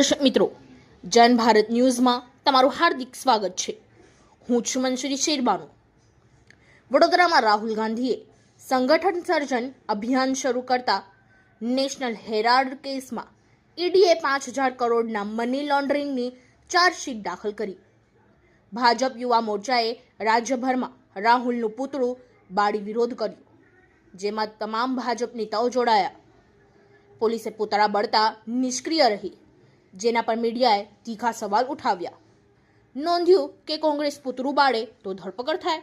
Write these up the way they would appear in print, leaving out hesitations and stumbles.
દર્શક મિત્રો, જન ભારત ન્યૂઝમાં તમારું હાર્દિક સ્વાગત છે। હું છું મંશ્રી શેરબાનુ। વડોદરામાં રાહુલ ગાંધીએ સંગઠન સર્જન અભિયાન શરૂ કરતા નેશનલ હેરાલ્ડ કેસમાં ઈડીએ 5000 કરોડના મની લોન્ડરિંગની ચાર્જશીટ દાખલ કરી। ભાજપ યુવા મોરચાએ રાજ્યભરમાં રાહુલનું પૂતળું બાળી વિરોધ કર્યો, જેમાં તમામ ભાજપ નેતાઓ જોડાયા। પોલીસે પૂતળા બળતા નિષ્ક્રિય રહી, જેના પર મીડિયાએ તીખા સવાલ ઉઠાવ્યા। નોંધ્યું કે કોંગ્રેસ પૂતળું બાળે તો ધરપકડ થાય।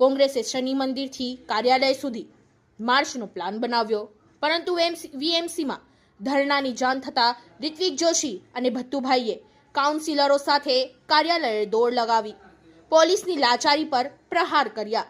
કોંગ્રેસે શનિ મંદિરથી કાર્યાલય સુધી માર્ચનો પ્લાન બનાવ્યો, પરંતુ વીએમસીમાં ધરણાની જાણ થતાં ઋત્વિક જોશી અને ભત્તુભાઈએ કાઉન્સિલરો સાથે કાર્યાલયે દોડ લગાવી પોલીસની લાચારી પર પ્રહાર કર્યા।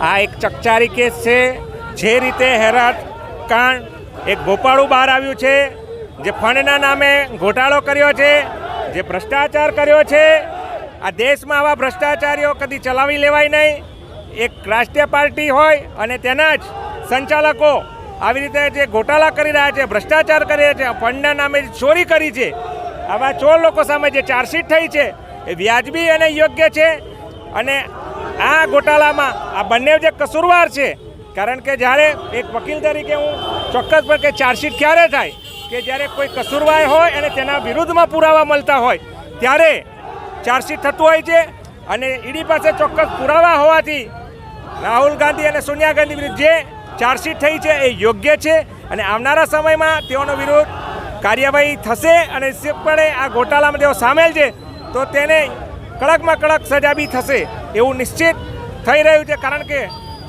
આ એક ચકચારી કેસ છે। જે રીતે હેરાત કાંડ એક ગોપાળું બહાર આવ્યું છે, જે ફંડના નામે ઘોટાળો કર્યો છે, જે ભ્રષ્ટાચાર કર્યો છે। આ દેશમાં આવા ભ્રષ્ટાચારીઓ કદી ચલાવી લેવાય નહીં। એક રાષ્ટ્રીય પાર્ટી હોય અને તેના જ સંચાલકો આવી રીતે જે ઘોટાળા કરી રહ્યા છે, ભ્રષ્ટાચાર કરી રહ્યા છે, ફંડના નામે ચોરી કરી છે, આવા ચોર લોકો સામે જે ચાર્જશીટ થઈ છે એ વ્યાજબી અને યોગ્ય છે। અને આ ગોટાળામાં આ બંને જે કસૂરવાર છે, કારણ કે જ્યારે એક વકીલ તરીકે હું ચોક્કસપણે કે ચાર્જશીટ ક્યારે થાય કે જ્યારે કોઈ કસૂરવાર હોય અને તેના વિરુદ્ધમાં પુરાવા મળતા હોય ત્યારે ચાર્જશીટ થતું હોય છે। અને ઈડી પાસે ચોક્કસ પુરાવા હોવાથી રાહુલ ગાંધી અને સોનિયા ગાંધી વિરુદ્ધ જે ચાર્જશીટ થઈ છે એ યોગ્ય છે અને આવનારા સમયમાં તેઓનો વિરુદ્ધ કાર્યવાહી થશે અને નિશ્ચિતપણે આ ગોટાળામાં તેઓ સામેલ છે તો તેને કડકમાં કડક સજા બી થશે એવું નિશ્ચિત થઈ રહ્યું છે। કારણ કે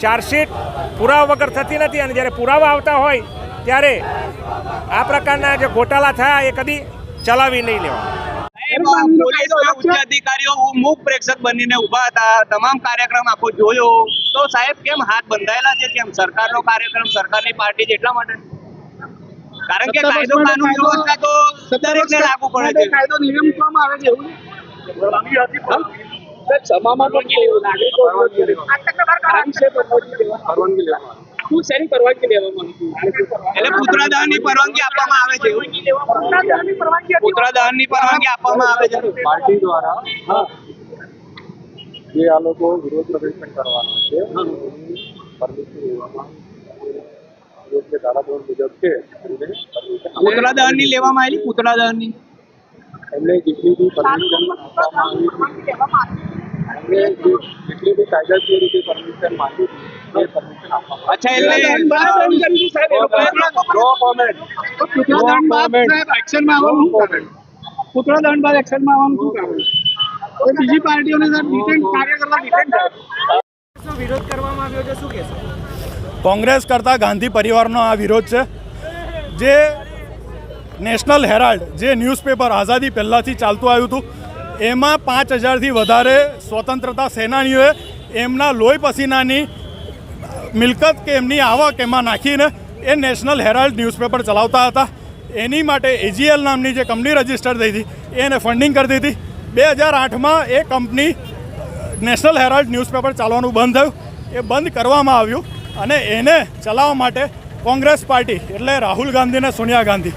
ચાર્જશીટ પુરાવા વગર થતી નથી અને જ્યારે પુરાવા આવતા હોય ત્યારે આ પ્રકારના જે ગોટાળા થયા એ કદી ચલાવી નહીં લેવા। પોલીસના ઉચ્ચ અધિકારીઓ મૂક પ્રેક્ષક બનીને ઉભા હતા, તમામ કાર્યક્રમ આખો જોયો તો સાહેબ કેમ હાથ બંધાયેલા છે? કેમ સરકારનો કાર્યક્રમ, સરકારની પાર્ટી એટલા માટે? કારણ કે કાયદો કાનૂન વ્યવસ્થા તો દરેકને લાગુ પડે છે। કાયદો નિયમ કરવામાં આવે છે એવું પૂતળાદહનની પરવાનગી આપવામાં આવે છે। પૂતળાદહનની પરવાનગી આપવામાં આવે છે પાર્ટી દ્વારા જે આ લોકો વિરોધ પ્રદર્શન કરવાનો છે પરમિશન લેવામાં યોગ્ય ધારાધોરણ મુજબ છે। પૂતળાદહનની લેવામાં આવેલી પૂતળાદહનની એમને જેટલી બી પરમિશન આપવામાં આવી હતી, જેટલી બી કાયદાકીય રીતે પરમિશન માંગી હતી એ પરમિશન આપવામાં અચ્છા એટલે પૂતળાદહન બાદ એક્શનમાં આવવાનું શું કારણ? બીજી પાર્ટીઓને કાર્ય કરવા વિરોધ કરવામાં આવ્યો છે, શું કહેશો? કોંગ્રેસ કરતાં ગાંધી પરિવારનો આ વિરોધ છે। જે નેશનલ હેરાલ્ડ જે ન્યૂઝપેપર આઝાદી પહેલાંથી ચાલતું આવ્યું હતું એમાં 5000થી વધારે સ્વતંત્રતા સેનાનીઓએ એમના લોહી પસીનાની મિલકત કે એમની આવક એમાં નાખીને એ નેશનલ હેરાલ્ડ ન્યૂઝપેપર ચલાવતા હતા। એની માટે એજીએલ નામની જે કંપની રજીસ્ટર થઈ હતી એને ફંડિંગ કરતી હતી। 2008માં એ કંપની નેશનલ હેરાલ્ડ ન્યૂઝપેપર ચાલવાનું બંધ થયું। એ બંધ કરવામાં આવ્યું અને એને ચલાવવા માટે કોંગ્રેસ પાર્ટી એટલે રાહુલ ગાંધી અને સોનિયા ગાંધી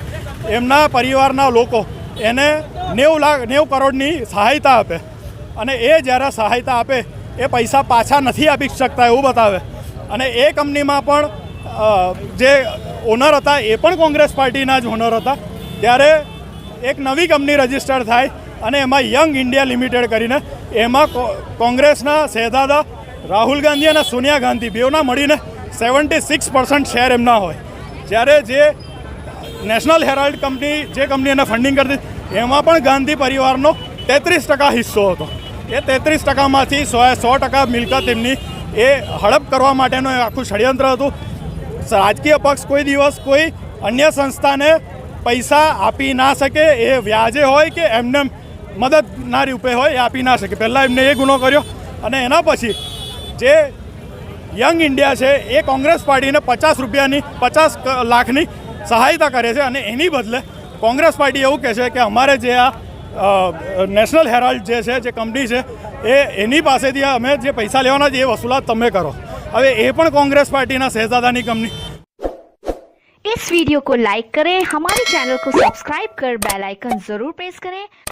એમના પરિવારના લોકો એને 90 કરોડની સહાયતા આપે અને એ જ્યારે સહાયતા આપે એ પૈસા પાછા નથી આપી શકતા એવું બતાવે અને એ કંપનીમાં પણ જે ઓનર હતા એ પણ કોંગ્રેસ પાર્ટીના જ ઓનર હતા ત્યારે એક નવી કંપની રજિસ્ટર થાય અને એમાં યંગ ઇન્ડિયા લિમિટેડ કરીને એમાં કોંગ્રેસના શહેજાદા રાહુલ ગાંધી અને સોનિયા ગાંધી બેઉના મળીને 76% શેર એમના હોય જ્યારે જે નેશનલ હેરાલ્ડ કંપની જે કંપની એને ફંડિંગ કરતી એમાં પણ ગાંધી પરિવારનો 33% હિસ્સો હતો એ 33%માંથી 100% મિલકત એમની એ હડપ કરવા માટેનું આખું ષડયંત્ર હતું રાજકીય પક્ષ કોઈ દિવસ કોઈ અન્ય સંસ્થાને પૈસા આપી ના શકે એ વ્યાજે હોય કે એમને મદદના રૂપે હોય એ આપી ના શકે પહેલાં એમને એ ગુનો કર્યો અને એના પછી જે યંગ ઇન્ડિયા છે એ કોંગ્રેસ પાર્ટીને 50 લાખની સહાયતા કરે છે અને એની બદલે કોંગ્રેસ પાર્ટી એવું કહે છે કે અમારે જે આ નેશનલ હેરાલ્ડ જે છે જે કંપની છે એની પાસેથી અમે જે પૈસા લેવાના છે એ વસૂલાત તમે કરો હવે એ પણ કોંગ્રેસ पार्टी शहजादा कंपनी। इस वीडियो को लाइक करें, हमारे चैनल को सब्सक्राइब कर बेल आइकन जरूर प्रेस करें